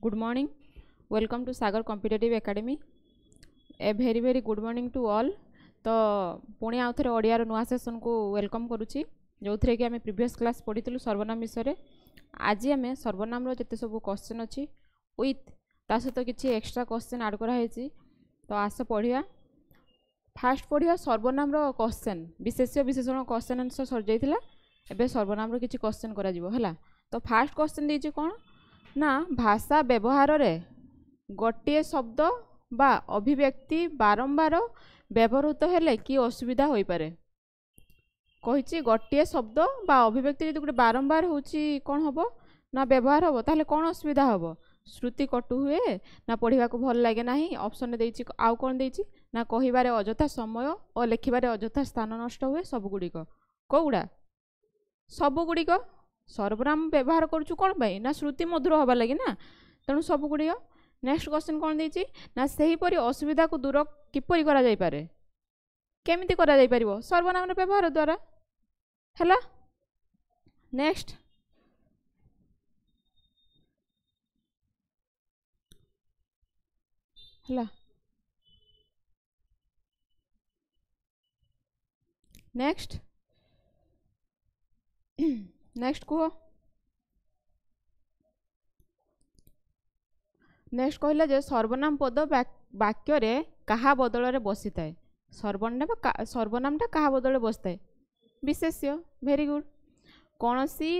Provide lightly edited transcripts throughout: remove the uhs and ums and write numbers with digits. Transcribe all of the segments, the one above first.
Good morning. Welcome to Sagar Competitive Academy. A very good morning to all. तो पुणी आउ थे ओडियार नुआ सेसन को वेलकम करुच्ची जो थे कि आम प्रीवियस क्लास पढ़ी सर्वनाम विषय आज आम सर्वनाम जिते सब क्वेश्चन अच्छी विथ ता सहित किसी एक्स्ट्रा क्वेश्चन आड कराई तो आस पढ़िया फास्ट पढ़िया सर्वनाम क्वेश्चन विशेष विशेषण क्वेश्चन आंसर सर जाइला एबे सर्वनाम किसी क्वेश्चन करा जिवो हला। तो फास्ट क्वेश्चन देछि कोन ना भाषा व्यवहार रे गोटे शब्द बा अभिव्यक्ति बारंबार व्यवहृत हेले कि असुविधा होई पारे कहिछि गोटे शब्द बा अभिव्यक्ति यदि गोटे बारंबार होछि कोन हबो ना व्यवहार हबो ताले कोन असुविधा हबो श्रुति कटु हुए ना पढ़िबा को भल लागे नाही ऑप्शन देछि आउ कोन देछि ना कहिबारे अजथा समय और लिखिबारे अजथा स्थान नष्ट हुए सब गुडी कोउडा सब गुडी सर्वनाम व्यवहार करूछु कोन भाई ना श्रुति मधुर हबा लागे ना तेणु सब गुडी। नेक्स्ट क्वेश्चन कौन देछि ना सही परि असुविधा को दूर किपरि करा जाय पारे केमिति करा जाय परिबो सर्वनाम व्यवहार द्वारा हला। नेक्स्ट हला नेक्स्ट नेक्स्ट को नेक्स्ट कहला जे सर्वनाम पद वाक्य रे कहा बदल रे बसी थाए सर्वनामटा कहा बदल बसता विशेष्य वेरी गुड कौन सी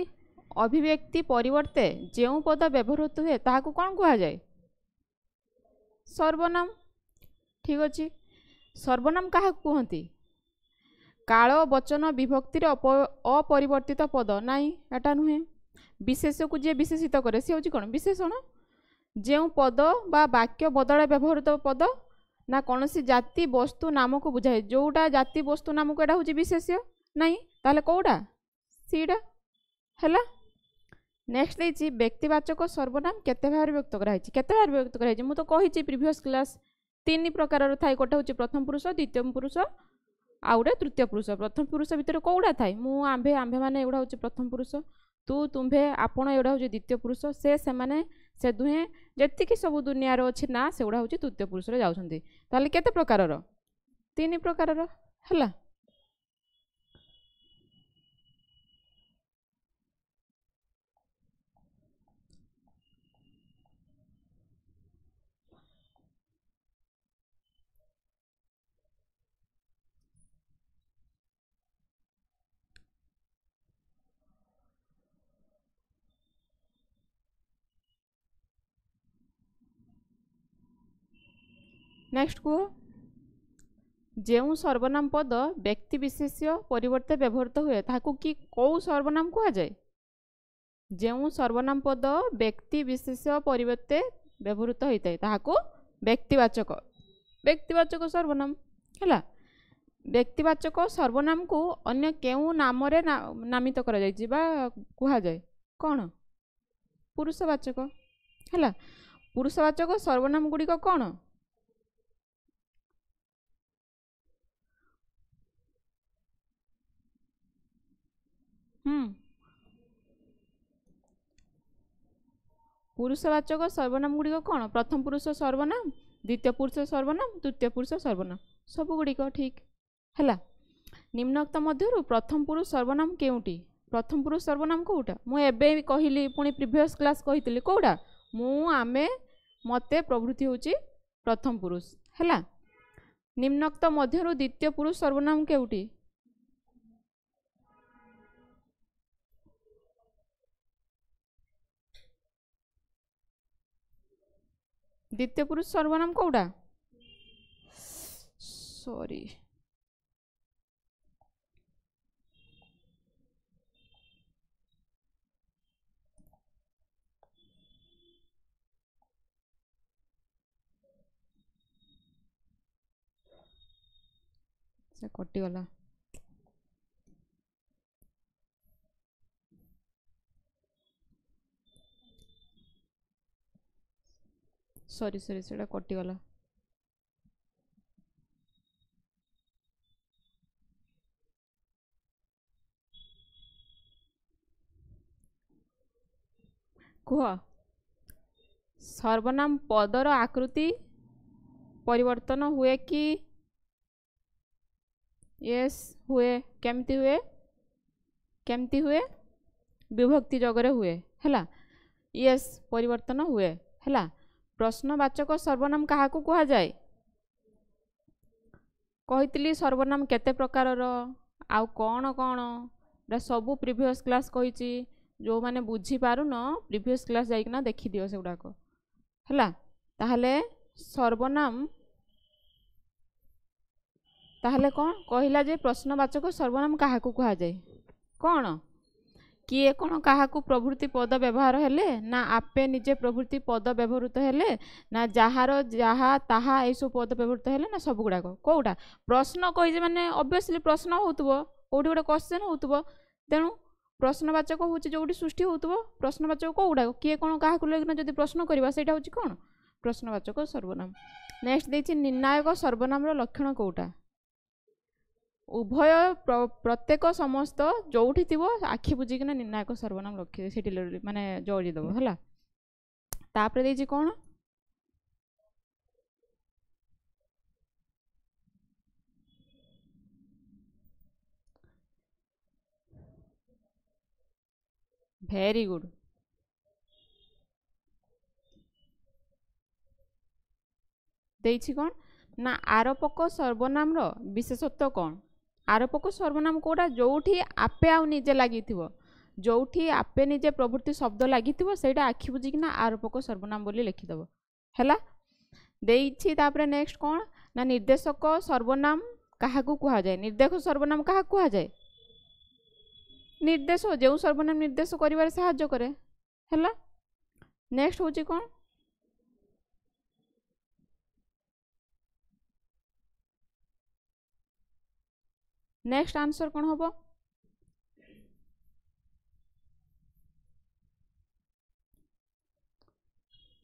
अभिव्यक्ति परिवर्ते जो पद व्यवहृत हुए ताहाकू कौन कहा जाए सर्वनाम ठीक अच्छे। सर्वनाम क्या कहती काल वचन विभक्तिर अपरिवर्तित पद नाई एटा नुहे विशेष को जी विशेषित करे सी हूँ कौन विशेषण जो पद बा वाक्य बदल व्यवहृत पद ना कौन सी जाति वस्तु नाम को बुझाए जोटा जाति वस्तु नाम को एटा हूँ विशेष्य नाई ताले कौटा सीटा है। नेक्स्ट देछि व्यक्तिवाचक सर्वनाम केते भार व्यक्त कराई केते भार व्यक्त कराई मु तो कहि प्रीवियस क्लास तीन प्रकार थाए गोटे हूँ प्रथम पुरुष द्वितीय पुरुष आउ गोटे तृतीय पुरुष प्रथम पुरुष भितर कौड़ा थाए मु आंभे आंभे माने एगुड़ा हूँ प्रथम पुरुष तू तुम्भे आपण एगुड़ा हूँ द्वितीय पुरुष से दुहे जेतिकी सब दुनिया अच्छी ना से गुड़ा हूँ तृतीय पुरुष जाउछंती ताले केते प्रकार तीन प्रकार है। नेक्स्ट को जो सर्वनाम पद व्यक्ति विशेष परिवर्ते व्यवहृत हुए ताकू कि कौ सर्वनाम कह जाए जो सर्वनाम पद व्यक्ति विशेष परिवर्ते व्यवहृत होता है ताकू व्यक्तिवाचक सर्वनाम है। व्यक्तिवाचक सर्वनाम को अन्य केउ नाम रे नामित करा जाय बा कहा जाए कौन पुरुषवाचक है। पुरुषवाचक सर्वनाम गुड़िक कौन पुरुषवाचक सर्वनाम गुड़िक कौन प्रथम पुरुष सर्वनाम द्वितीय पुरुष सर्वनाम तृतीय पुरुष सर्वनाम सब गुड़िक ठीक है। निम्नोक्त मध्य प्रथम पुरुष सर्वनाम केउटी प्रथम पुरुष सर्वनाम कौटा मुझे कहली पुणी प्रीवियस क्लास कही कौटा मु आमे मते प्रभृति हूँ प्रथम पुरुष है। निम्नोक्त मध्य द्वितीय पुरुष सर्वनाम केउटी द्वितीय पुरुष सर्वनाम कौटा सॉरी से कटिगला सॉरी सॉरी से कटिगला कह सर्वनाम पदर आकृति परिवर्तन हुए कि यस हुए केमती हुए विभक्ति जगरे हुए हैला यस परिवर्तन हुए हैला प्रश्नवाचक सर्वनाम कहा को कहा जाए कहितली सर्वनाम केते प्रकारर आउ कौन कौन सबू प्रीवियस क्लास कही जो माने बुझी पारुन प्रीवियस क्लास जाइकिना देखि दियो से गुडाको हैला ताहले सर्वनाम ताहले कौन कहिला जे प्रश्नवाचक सर्वनाम कहा को कहा जाए कौन किए कौन क्या प्रभृति पद व्यवहार हेले ना आपे निजे प्रभृति पद व्यवहृत हेले ना जार जहा ताहा सब पद व्यवहृत हेले ना सब गुड़ाक कौटा प्रश्न कही माने ऑब्वियसली प्रश्न होतबो कोठी गोटे क्वेश्चन होतबो तेणु प्रश्नवाचक हूँ जो सृष्टि होतबो प्रश्नवाचक कौटा किए कौन क्या लेकिन जब प्रश्न करवा सेटा हूँ कौन प्रश्नवाचक सर्वनाम नेक्स्ट देछि निर्णायक सर्वनाम लक्षण कौटा उभय प्रत्येक समस्त जोठी थिबो आखि बुझिकिना निर्णायक सर्वनाम रखि सेठी माने जोड़ी दबो हला तापर देछि कोन वेरी गुड देछि कोन ना आरोपक सर्वनाम रो विशेषत्व कोन आरोपक सर्वनाम कोड़ा जोठी आपे आउ निजे लगी जोठी आपे निजे प्रवृत्ति शब्द लगी सेटा आखि बुझिकिना आरोपक सर्वनाम बोली लिखिदेव हैला देइछि तापरे नेक्स्ट कोन ना निर्देशक सर्वनाम कहा को कहा जाए निर्देशक सर्वनाम कहा कहा जाए निर्देश जो सर्वनाम निर्देश करिवार सहाय्य करे हैला नेक्स्ट होची कोन नेक्स्ट आंसर कौन हम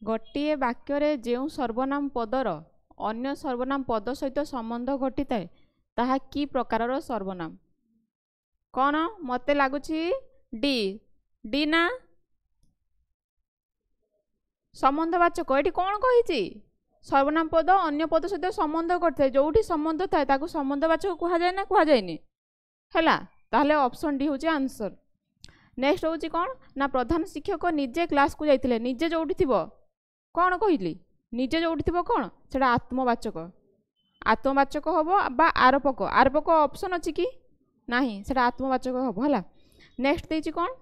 गोटे वाक्य जो सर्वनाम पदर अन्य सर्वनाम पद सहित संबंध घटी थाए ताहा की प्रकार सर्वनाम कौन मते लगुच डी डी ना संबंधवाचक ये कौन कही सर्वनाम पद अन्य पद सहित संबंध करते जो संबंध थाए ताकू संबंधवाचक कह जाए ना कह जाए हैला ताहले ऑप्शन डी होची आंसर नेक्स्ट होची कौन ना प्रधान शिक्षक निजे क्लास को जाइतिले निजे जोठी थिबो कौन कहिली निजे जोठी थिबो कौन सेटा आत्मवाचक हबो बा आरोपक आरोपक ऑप्शन अछि कि नाही सेटा आत्मवाचक हबो हैला नेक्स्ट देछि कौन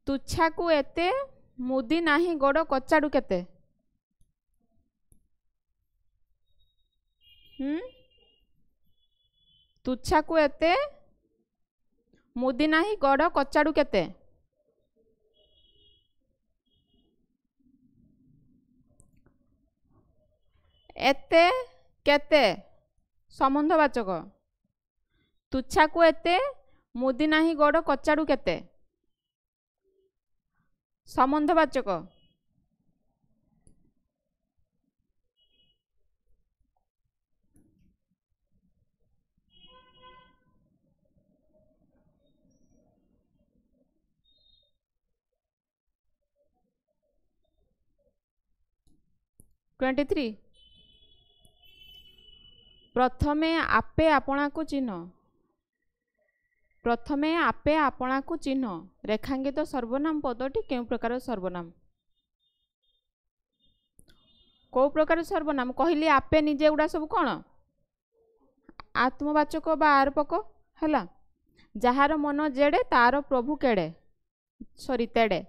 तुच्छा को एते मुदी नाही गोड़ कचाड़ू केते तुच्छा को एते मुदी नाही गोड़ कचाड़ू केते एते केते संबंधवाचक तुच्छा को एते मुदी नाही गोड़ कचाड़ू केते संबंधवाचक ट्वेंटी प्रथमे आपे आपणा को चिन्ह प्रथमे आपे आपणा को चिन्ह रेखांकित सर्वनाम पदटी केउ प्रकार सर्वनाम को प्रकार सर्वनाम कहली आपे निजे उड़ा सब कौन आत्मवाचक बा आरोपक हैला जहार मन जेड़े तार प्रभु केड़े सॉरी तेड़े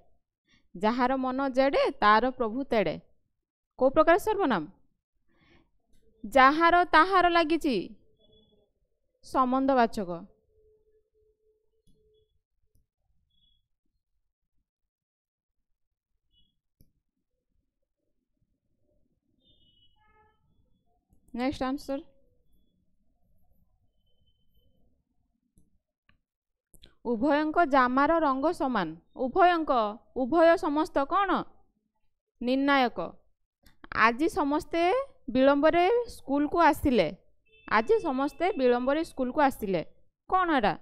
जहार मन जेड़े तार प्रभु तेड़े को प्रकार सर्वनाम जहार ताहार लागिची संबंधवाचक नेक्स्ट आंसर उभयंक जामार रंग समान उभयंक उभय समस्त कौन निर्णायक आज समस्ते विलंबरे स्कूल को आसिले आज समस्ते विलंबरे स्कूल को आसिले कौन एरा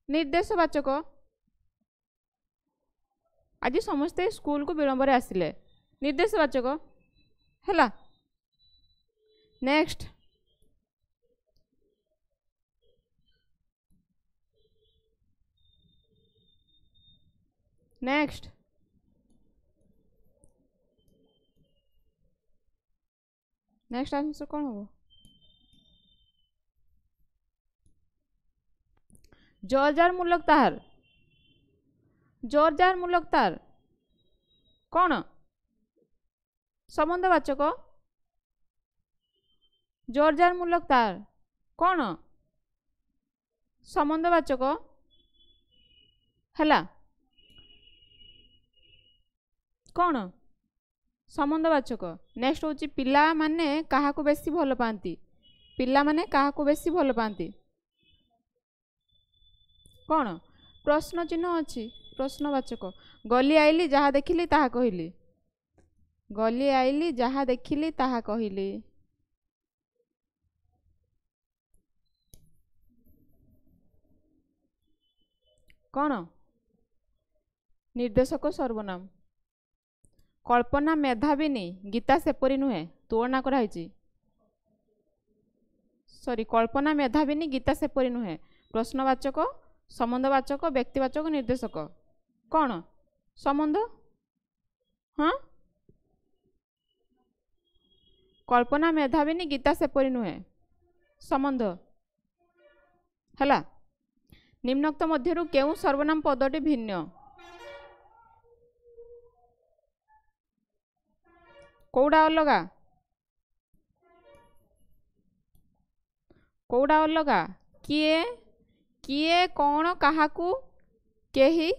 निर्देशवाचक आज समस्ते स्कूल को विलंब आसिले निर्देशवाचक है। नेक्स्ट नेक्स्ट नेक्स्ट आंसर कौन हो? जोरजार मूलक तार जोरजार मूलक तार कौन संबंधवाचक जोरजार मूलक तार कौन संबंधवाचक है कौन संबंधवाचक। नेक्स्ट हूँ पिला माने कहा को बेसी भल पाती पिला माने कहा को बेसी भल पाती कौन प्रश्न चिन्ह अच्छी प्रश्नवाचक। गली आईली जहाँ देखिली ताहा कहली गली आईली जहाँ देखिली ताहा कहली कौन निर्देशक सर्वनाम। कल्पना मेधाविनी गीता सेपरी नुहे तुलना कराई सॉरी कल्पना मेधाविनी गीता सेपरी नुहे प्रश्नवाचक संबंधवाचक व्यक्तिवाचक निर्देशक कौन संबंध। हाँ कल्पना मेधाविनी गीता सेपरी नुहे संबंध है। निम्नोक्त मध्यरु केउ सर्वनाम पदटी भिन्न कौड़ा अलगा कौड़ा अलगा किए किए कौन काहाकू केही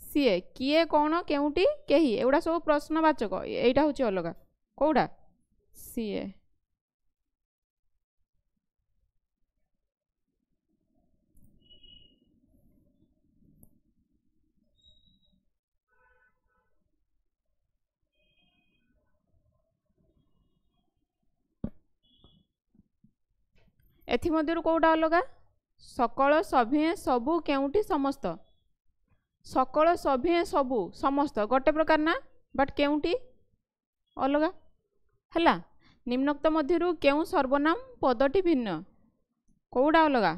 सीए किए कौन केउटी केही एगुड़ा सब प्रश्नवाचक एटा होची अलगा कौड़ा सीए। एथिमध्यरु कौटा अलगा सकल सभिए सबु केउटी समस्त सकल सभिए सबु समस्त गोटे प्रकार ना बट केउटी अलगा है। निम्नोक्त मध्यरु केउ सर्वनाम पदटी भिन्न कौटा अलगा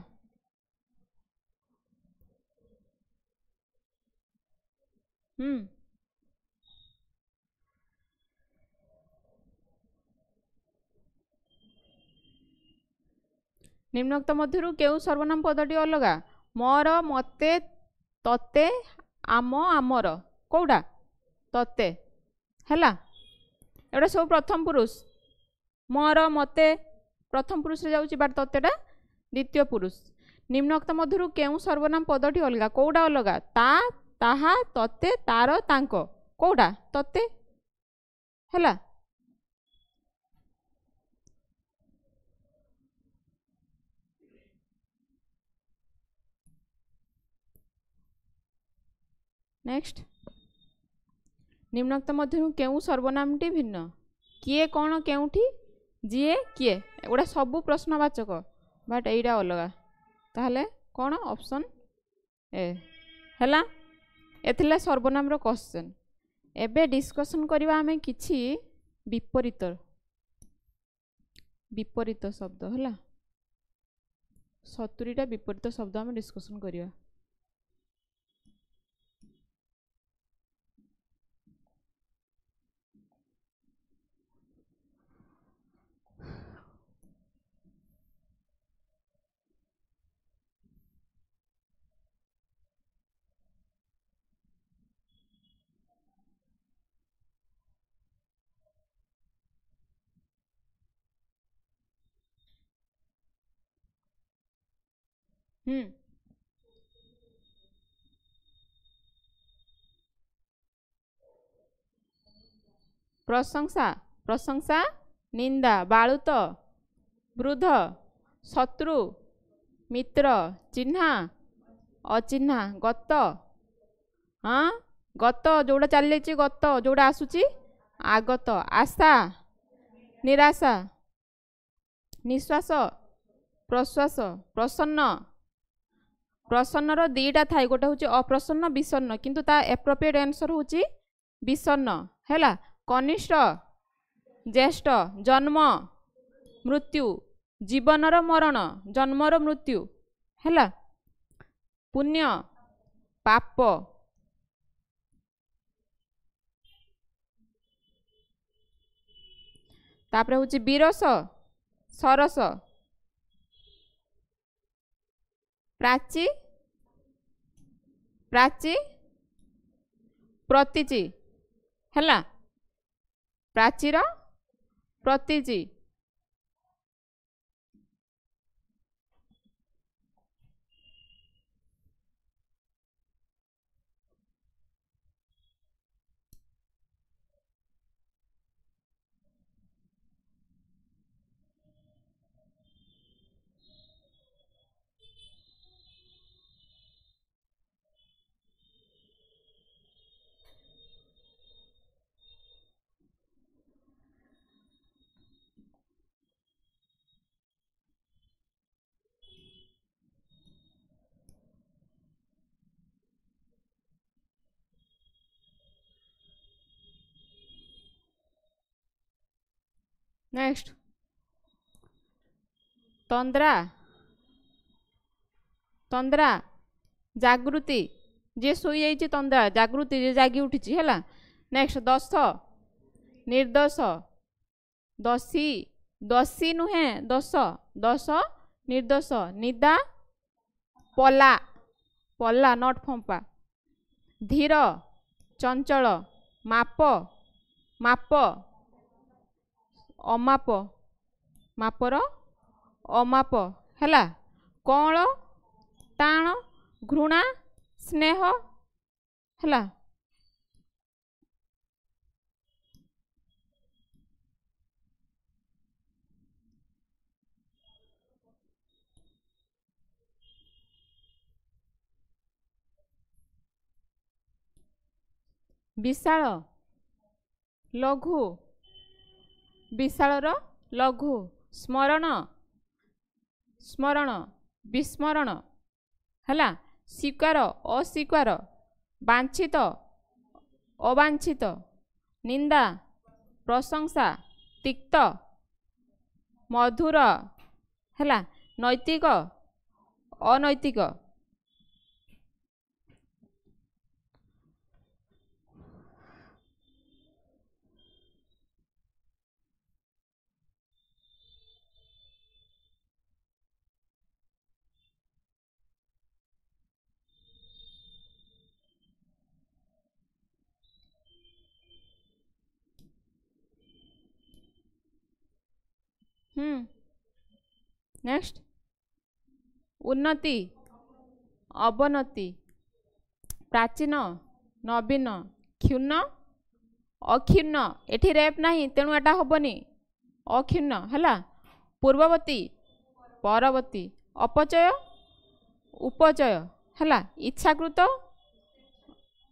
निम्नोक्त मध्यरु केउ सर्वनाम पदटी अलगा मोर मते तते आम आमर कौटा तते है एटा सब प्रथम पुरुष मोर मते प्रथम पुरुष रे जाउची बाट ततेटा द्वितीय पुरुष। निम्नोक्त मध्यरु केउ सर्वनाम पदटी अलगा कौटा अलगा ता ताहा तते तार तांको कौटा तते है। नेक्स्ट निम्नोक्त मध्यरु केउ सर्वनामटी भिन्न किए कौन केउठी जीए किए एगुड़ा सबू प्रश्नवाचक बट एटा अलगा ताहले कौन ऑप्शन ए है। एथिला सर्वनाम रो क्वेश्चन एबे डिस्कशन करबा हमें किछि विपरीत विपरीत शब्द है 70टा विपरीत शब्द हमें डिस्कशन करबा। प्रशंसा प्रशंसा निंदा बालुत वृद्ध शत्रु मित्र चिन्हा अचिन्हा गत हाँ गत जोड़ा चली गत जोड़ा आसूची आगत आशा निराशा निश्वास प्रश्वास प्रसन्न प्रसन्नर दीटा थाए गोटे हूँ अप्रसन्न विषन्न किंतु ता एप्रोप्रिएट आंसर हूँ विषन्न है। कनिष्ठ ज्येष्ठ जन्म मृत्यु जीवनर मरण जन्मर मृत्यु है। पुण्य पाप तापरे हूँ विरस सरस प्राची प्राची प्रतीचि है। प्राचीर प्रतीचि नेक्स्ट तंद्रा तंद्रा जागृति जे सोई जाइए तंद्रा जागृति जे जागी उठी है। नेक्स्ट दस निर्दोष दसी दसी नुहे दस दस निर्दोष निदा पला पला नट फंपा धीर चंचल माप माप अमाप मापर अमाप है। कौल टाण घृणा स्नेह है। विशाल लघु विशालर लघु स्मरण स्मरण विस्मरण है। स्वीकार अस्वीकार वांछित अवांछित निंदा प्रशंसा तिक्त मधुर है। नैतिक अनैतिक नेक्स्ट उन्नति अवनति प्राचीन नवीन क्षुण्ण अक्षुण्ण एठी रेप नहीं तेणु एटा हबनी अक्षुण्ण है। पूर्ववर्ती परवर्ती अपचय उपचय है। इच्छाकृत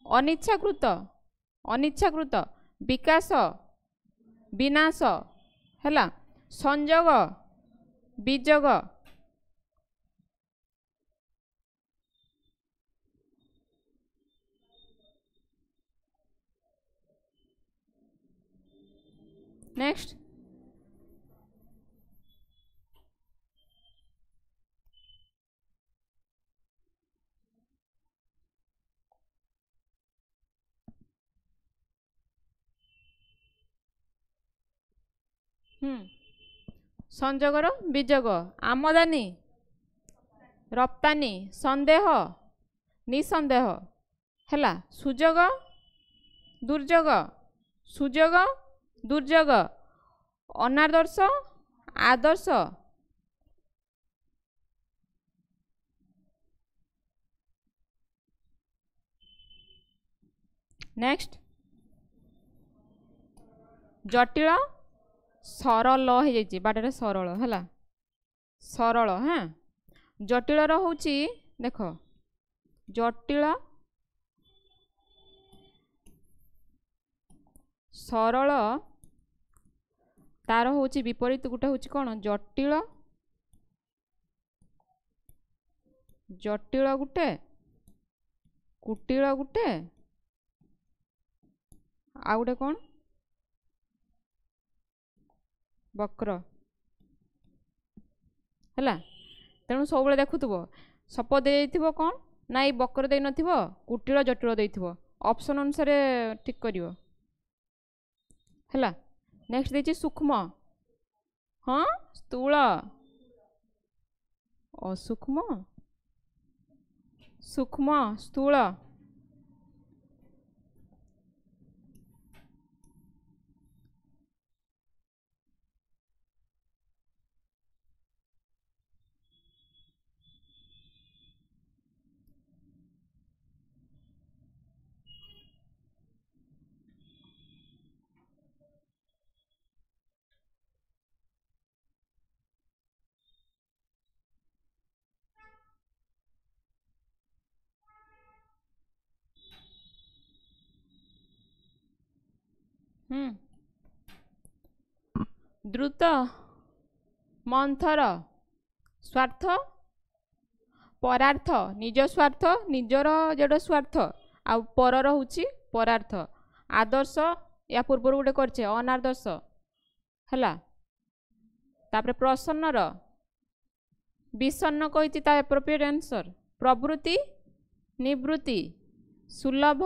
अनिच्छाकृत अनिच्छाकृत विकास विनाश है। संजोग विजोग नेक्स्ट संजोगर विजोग आमदानी रप्तानी संदेह निसंदेह है। सुजोग दुर्जोग सुजोग दुर्जोग अनादर्श आदर्श नेक्स्ट जटिल सरल हो जाइए बाटे सरल है। सरल हाँ जटिल हूँ देख जटिल सरल तार हूँ विपरीत गोटे हूँ कौन जटिल जटिल गुटे कुटिल गुटे आ गुटे कौन वक्र है। तेणु सब देखुव सप दे कौन ना ये वक्र दे नथिबो कुटिल जटिल देइथिबो ऑप्शन अनुसार ठीक करियो है। नेक्स्ट देछि सूक्ष्म हाँ स्थूल असूक्ष्म सूक्ष्म स्थूल द्रुत मंथर स्वार्थ परार्थ निज स्वार्थ निजर जेड स्वार्थ आ परर होची परार्थ आदर्श या पूर्व गोटे करछे अनादर्श है। तापर प्रसन्नर विषन्न कही ता एप्रोप्रिएट आंसर प्रवृत्ति निवृत्ति सुलभ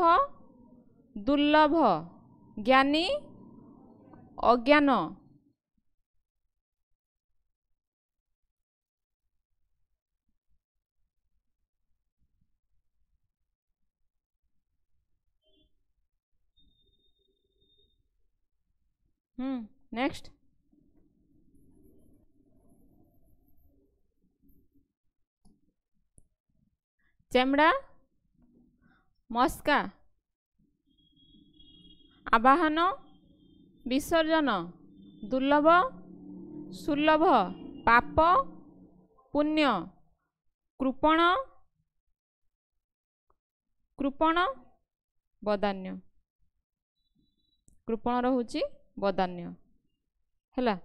दुर्लभ ज्ञानी अज्ञान नेक्स्ट चेमड़ा मस्का आवाहन विसर्जन दुर्लभ सुलभ पाप पुण्य कृपण कृपण बदान्य कृपण रहुची बदान्य है।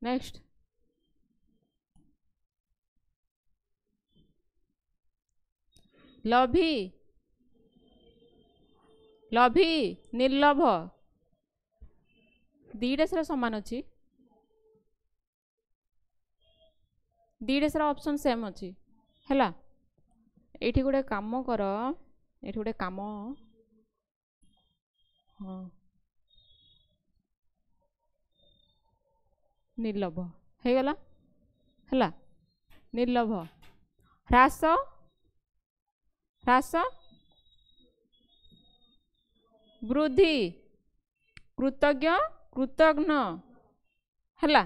नेक्स्ट लभी लभी निर्लभ दीटा सारा समान अच्छी दीटा सारा ऑप्शन सेम अच्छी है। ये गोटे काम कर ये गोटे काम हाँ निर्लभ हो गला है। निर्लभ ह्रास ह्रास वृद्धि कृतज्ञ कृतघ्न है।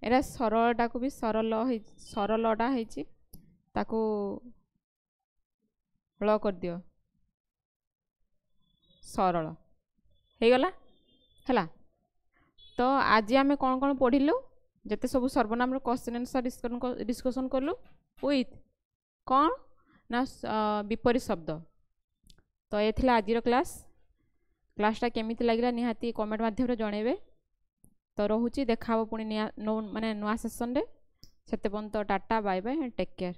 एरा सरलटा को भी सरलटा है ताको ल कर दियो सरल हो गला है। तो आज आम कौन कौन पढ़िलु जिते सब सर्वनाम क्वेश्चन आंसर डिस्कसन कलु विथ कौन ना विपरीत शब्द। तो ये थिला आज क्लासटा केमिति लागिला निहाती कमेंट माध्यम जनइबे। तो रोची देखा पुणी माने नुआ सेसन रे सेते पर्यंत tata bye bye and take care.